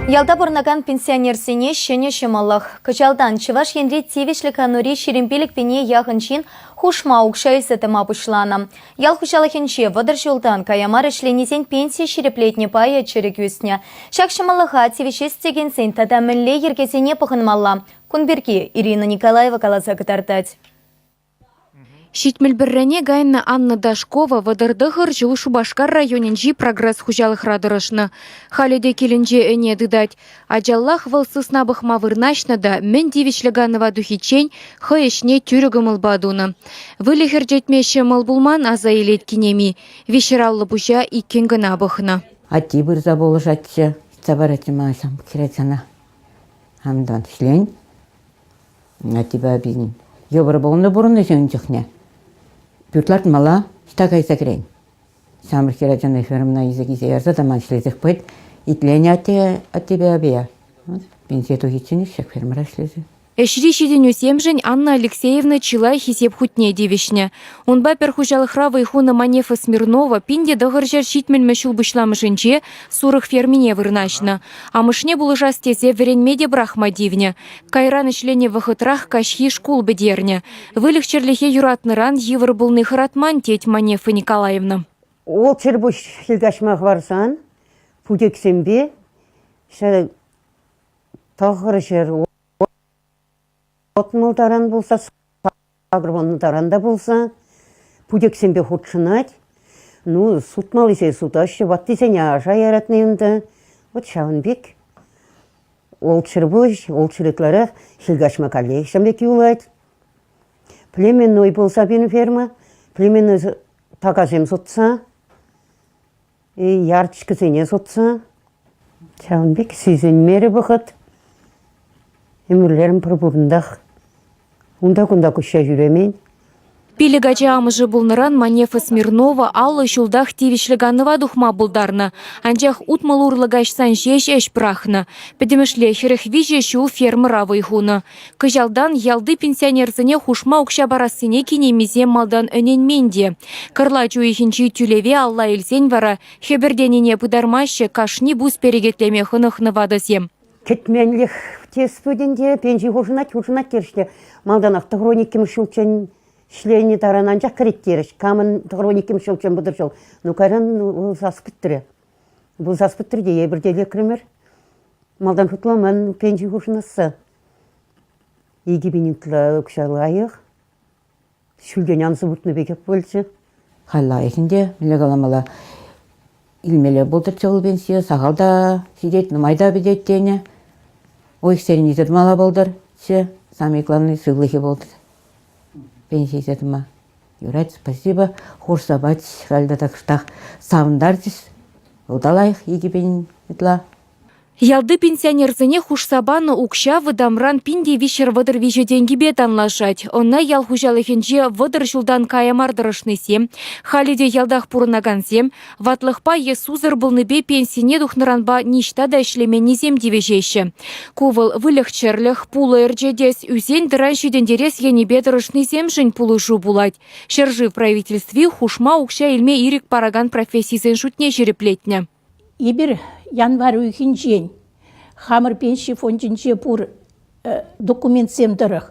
Ялда бурнаган пенсионерсене шене шымаллах. Кычалдан чываш енре тивишлік анури шеремпелік пене яғыншин хушма укшай сетема пушлана. Ял хушалахенче вадыр жолдан каямар ішленезен пенсия шереплетне пая чырек үсіне. Шак шымаллаха тивишес деген сен тада мінле ергесене пықынмалла. Кунберги Ирина Николаева каласа кытартать. Шитмел біррене гайна Анна Дашкова вадырдығыр жылы Шубашкар районенжи прогресс хужалық радырышны. Халеде келінже өне дыдать. Аджаллах вылсысна бұхма вырнашна да мен дивишліганова духичень хыешне түрігіміл бадуны. Вылихер жетмеші мыл булман аза елет кенеми. Вешераллы бұжа икенгіна бұхна. Ати бұрза болы жатшы. Забаратыма сам керетсана. Хамдан шлен. Ати бәбін. Йобыр болында бұрын өсен жүхне. Пютлат мала, штагай закрень. Самыр керетсана фермна язык изерза таман шлезех пыт. Итлен ати тебя обея. Пенсия тухичен шек фермера шлезе. Эшри шиден өсемжен Анна Алексеевна чилай хисеп хутне девишне. Онба перхужалыхра вайхуна Манефа Смирнова пинде дығыржар шитмен мәшул бышламышынче сурых фермине вырнашна. Амышне булыжа стезе веренмеде брахма дивне. Кайран ішлене вахытрах кашхи шкул бедерне. Вылих черлихе юратныран евр булны хыратман теть Манефа Николаевна. Ол чербуш хилгашмақ барсан, пудексембе, тағырышыр Отмылдаран болса, агрондаранда болса, пудексембе худшынать. Ну, сутмал есе суташы, ваттисене ажа яратнайында. Вот шауынбек. Ол чырбуш, ол чырыклары хилгашма коллегшамбек юлайд. Племенной болса бені ферма, племенной тагазем сотса, ярчкызене сотса. Шауынбек сүйзен мері бұқыт. Өмірлерім пұрбұрындақ. Унда-кунда күші жүремен. Пилигача амыжы булныран Манефа Смирнова аллы шулдах тивишліганова духма булдарны. Анчах утмал урлыгашсан жеш эш прахны. Педемішле хіріх виже шу фермыра вайхуны. Кыжалдан ялды пенсионерзіне хушма укша барасыне кинемезе малдан өненменде. Кырла чуихинчи тюлеве алла елсен вара хеберденіне пыдармашы кашни буз перегетлеме хынықны вадысем. Кетменлих те студенте пенжи хушынат керште. Малдан автохрониким шулчен шлени тарананчах креттеріш. Камын хрониким шулчен бұдыршыл. Ну каран заспыттыры. Бұл заспыттыры де ебірделе кремер. Малдан хутлан пенжи хушынасы. Еги бенинтла ұқшалайық. Шүлген янсы бұтны бекеп бөлші. Халлайықінде, мілі қаламала илмелі болдырчыл пенсия, сағалда сидет, нумайда бедеттені. Ой, серін изетмала болдыр. Самый главный сыглыхи болды. Пенсия изетма. Юрать, спасибо. Хорса бать, халда так штах. Савындардис. Удалайық, еги бенин етла. Ялды пенсионерзіне хушсабаны укша выдамран пинде вишер вадыр вижеденги бет анлашать. Онна ял хужалыхенче вадыр жулдан каямардырышнысем, халиде ялдах пурынагансем, ватлыхпа есузыр булныбе пенсине духныранба ништа да ишлеменнизем дивежеші. Кувыл вылехчерлых пулы эрджедес үзен дыран шидендерес енебе дырышнысем жын пулышу булать. Шержи в правительстве хушма укша илме ирик параган профессизен шутне жереплетне. Ибір январ үйхінжен, хамыр пенші фонжінже бұр документ семдіріх.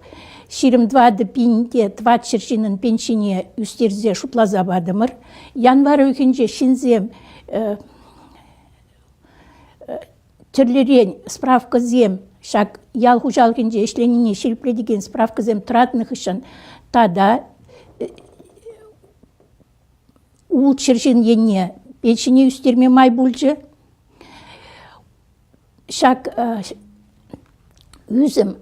22 пинде 20 шершінің пеншіне үстерзе шутлаза бадымыр. Январ үйхінже шинзем түрлерен справка зем, шак ял хужалғынже ішленіне шелпледеген справка зем тұратных үшін тада ұл шершін ене пеншіне үстерме май бұлжы. Шак үзім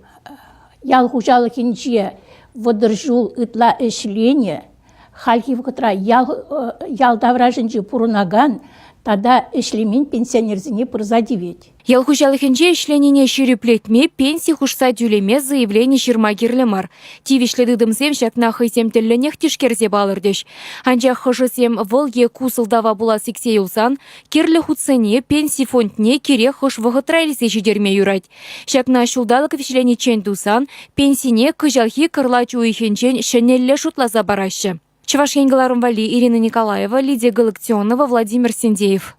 ял хужалықынче вадыржул ытла эшлене, халки вғытра ял давражынче пурунаган, тада эшлемен пенсионерзіне пырзадивет. Ял хужалыхенче ішленіне шереплетме пенсии хушса дюлеме заявление ширмагерлемар. Тивишледі дымсем шакна хысем тілленех тишкерзе балырдеш. Анчах хышысем вылге кусылдава була сиксе юлсан, керлі хутсыне пенсии фондне кере хыш вғытрайлise жидерме юрать. Шакна шулдалық вишлене чен тусан, пенсине кыжалхи кырлачу уйхенчен шенелле шутлаза барашы. Чуваш Ирина Николаева, Лидия Галактионова, Владимир Синдеев.